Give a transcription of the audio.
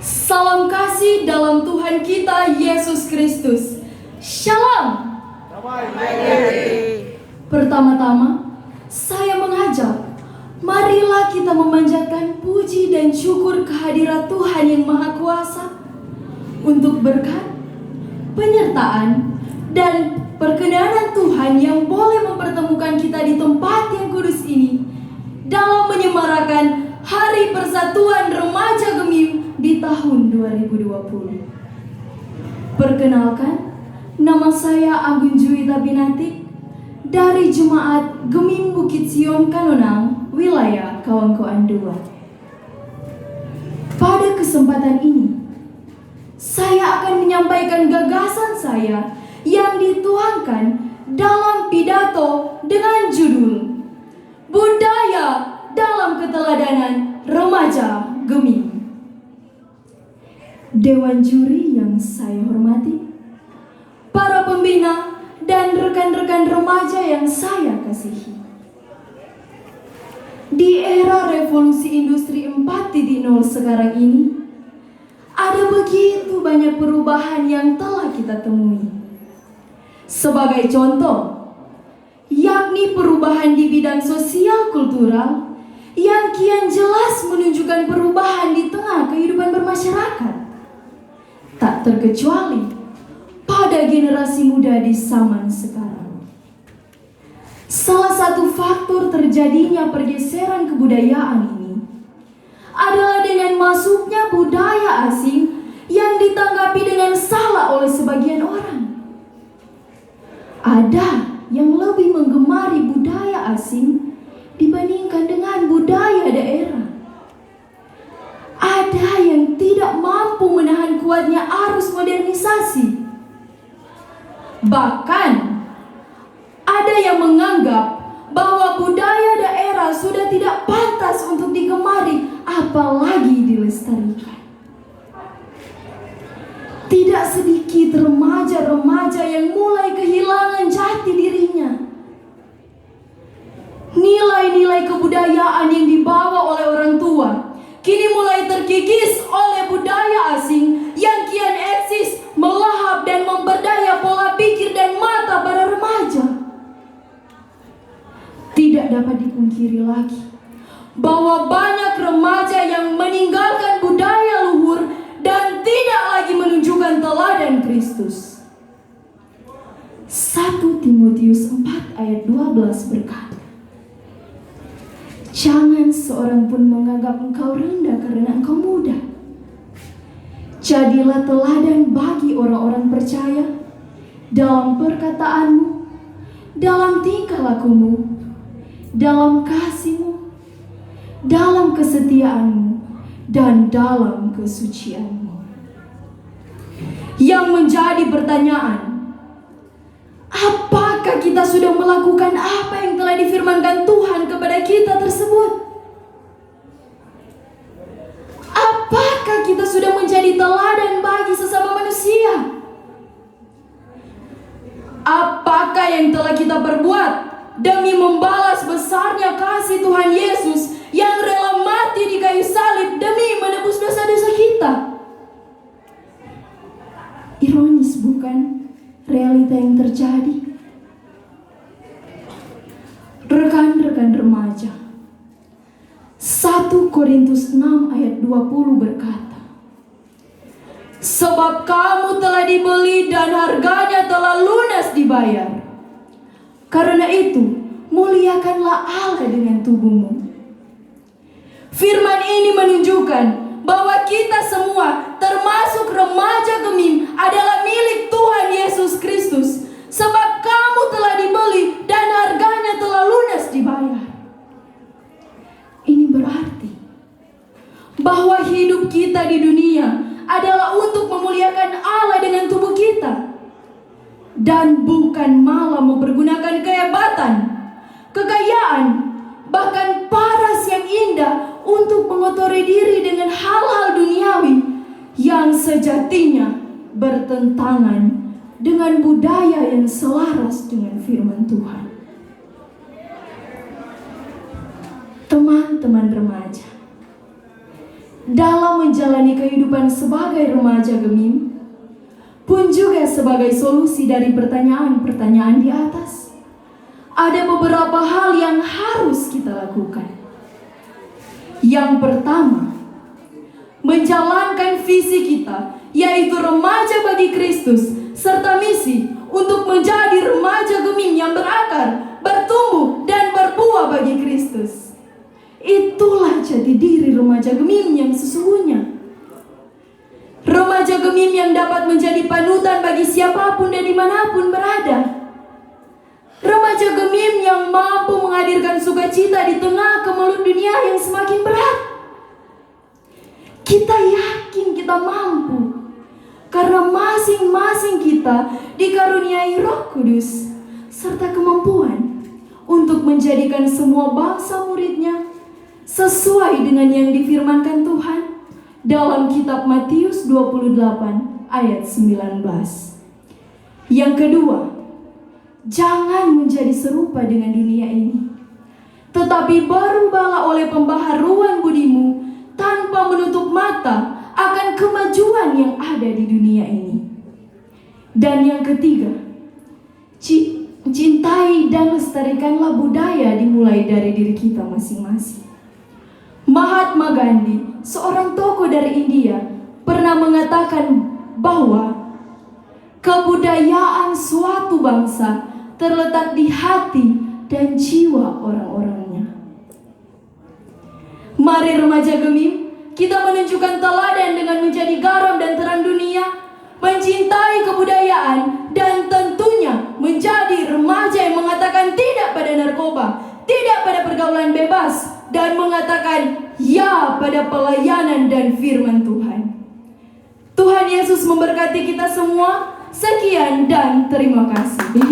Salam kasih dalam Tuhan kita Yesus Kristus. Shalom. Pertama-tama, saya mengajak, marilah kita memanjatkan puji dan syukur kehadirat Tuhan yang Maha Kuasa untuk berkat, penyertaan, dan perkenanan Tuhan yang boleh mempertemukan kita di tempat yang kudus ini dalam menyemarakan Hari Persatuan Remaja Gemim di tahun 2020. Perkenalkan, nama saya Agun Juwita Binatik dari Jemaat Gemim Bukit Sion Kanonang, wilayah Kawangkoan II. Pada kesempatan ini, saya akan menyampaikan gagasan saya yang dituangkan dalam pidato dengan judul Budaya dalam Keteladanan Remaja Gemim. Dewan juri yang saya hormati, para pembina dan rekan-rekan remaja yang saya kasihi. Di era revolusi industri 4.0 sekarang ini, ada begitu banyak perubahan yang telah kita temui. Sebagai contoh, yakni perubahan di bidang sosial kultural yang kian jelas menunjukkan perubahan di tengah kehidupan bermasyarakat. Tak terkecuali pada generasi muda di zaman sekarang. Salah satu faktor terjadinya pergeseran kebudayaan ini adalah dengan masuknya budaya asing yang ditanggapi dengan salah oleh sebagian orang. Ada yang lebih menggemari budaya asing dibandingkan dengan budaya daerah. Ada yang tidak mampu menahan kuatnya arus modernisasi. Bahkan ada yang menganggap bahwa budaya daerah sudah tidak pantas untuk digemari, apalagi dilestarikan. Tidak sedikit remaja-remaja yang mulai kehilangan jati dirinya. Nilai-nilai kebudayaan yang dibawa oleh orang tua kini mulai terkikis oleh budaya asing yang kian eksis, melahap dan memperdaya pola pikir dan mata para remaja. Tidak dapat dipungkiri lagi bahwa banyak remaja yang meninggalkan budaya luhur dan tidak lagi menunjukkan teladan Kristus. 1 Timotius 4 ayat 12 berkata, jangan seorang pun menganggap engkau rendah karena engkau muda. Jadilah teladan bagi orang-orang percaya dalam perkataanmu, dalam tingkah lakumu, dalam kasihmu, dalam kesetiaanmu, dan dalam kesucianmu. Yang menjadi pertanyaan, apakah kita sudah melakukan apa yang telah difirmankan Tuhan kepada kita tersebut? Apakah kita sudah menjadi teladan bagi sesama manusia? Apakah yang telah kita perbuat demi membalas besarnya kasih Tuhan Yesus yang rela mati di kayu salib demi menebus dosa-dosa kita? Ironis bukan realita yang terjadi? Rekan-rekan remaja, 1 Korintus 6 ayat 20 berkata, sebab kamu telah dibeli dan harganya telah lunas dibayar. Karena itu, muliakanlah Allah dengan tubuhmu. Firman ini menunjukkan bahwa kita semua, termasuk remaja Gemim, adalah milik Tuhan Yesus Kristus. Sebab kamu telah dibeli dan harganya telah lunas dibayar. Ini berarti bahwa hidup kita di dunia adalah untuk memuliakan Allah dengan tubuh kita, dan bukan malah mempergunakan kehebatan, kekayaan, bahkan paras yang indah untuk mengotori diri dengan hal-hal duniawi yang sejatinya bertentangan dengan budaya yang selaras dengan firman Tuhan. Teman-teman remaja, dalam menjalani kehidupan sebagai remaja Gemim, pun juga sebagai solusi dari pertanyaan-pertanyaan di atas. Ada beberapa hal yang harus kita lakukan. Yang pertama, menjalankan visi kita, yaitu remaja bagi Kristus, serta misi untuk menjadi remaja Gemim yang berakar, bertumbuh, dan berbuah bagi Kristus. Itulah jati diri remaja Gemim yang sesungguhnya. Remaja Gemim yang dapat menjadi panutan bagi siapapun dan dimanapun berada. Remaja Gemim yang mampu menghadirkan sukacita di tengah kemelut dunia yang semakin berat. Kita yakin kita mampu, karena masing-masing kita dikaruniai Roh Kudus serta kemampuan untuk menjadikan semua bangsa muridnya sesuai dengan yang difirmankan Tuhan dalam kitab Matius 28 ayat 19. Yang kedua, jangan menjadi serupa dengan dunia ini, tetapi berubahlah oleh pembaharuan budimu tanpa menutup mata akan kemajuan yang ada di dunia ini. Dan yang ketiga, cintai dan lestarikanlah budaya dimulai dari diri kita masing-masing. Mahatma Gandhi, seorang tokoh dari India, pernah mengatakan bahwa kebudayaan suatu bangsa terletak di hati dan jiwa orang-orangnya. Mari remaja Gemim, kita menunjukkan teladan dengan menjadi garam dan terang dunia, mencintai kebudayaan, dan tentunya menjadi remaja yang mengatakan tidak pada narkoba, tidak pada pergaulan bebas, dan mengatakan ya pada pelayanan dan firman Tuhan. Tuhan Yesus memberkati kita semua. Sekian dan terima kasih.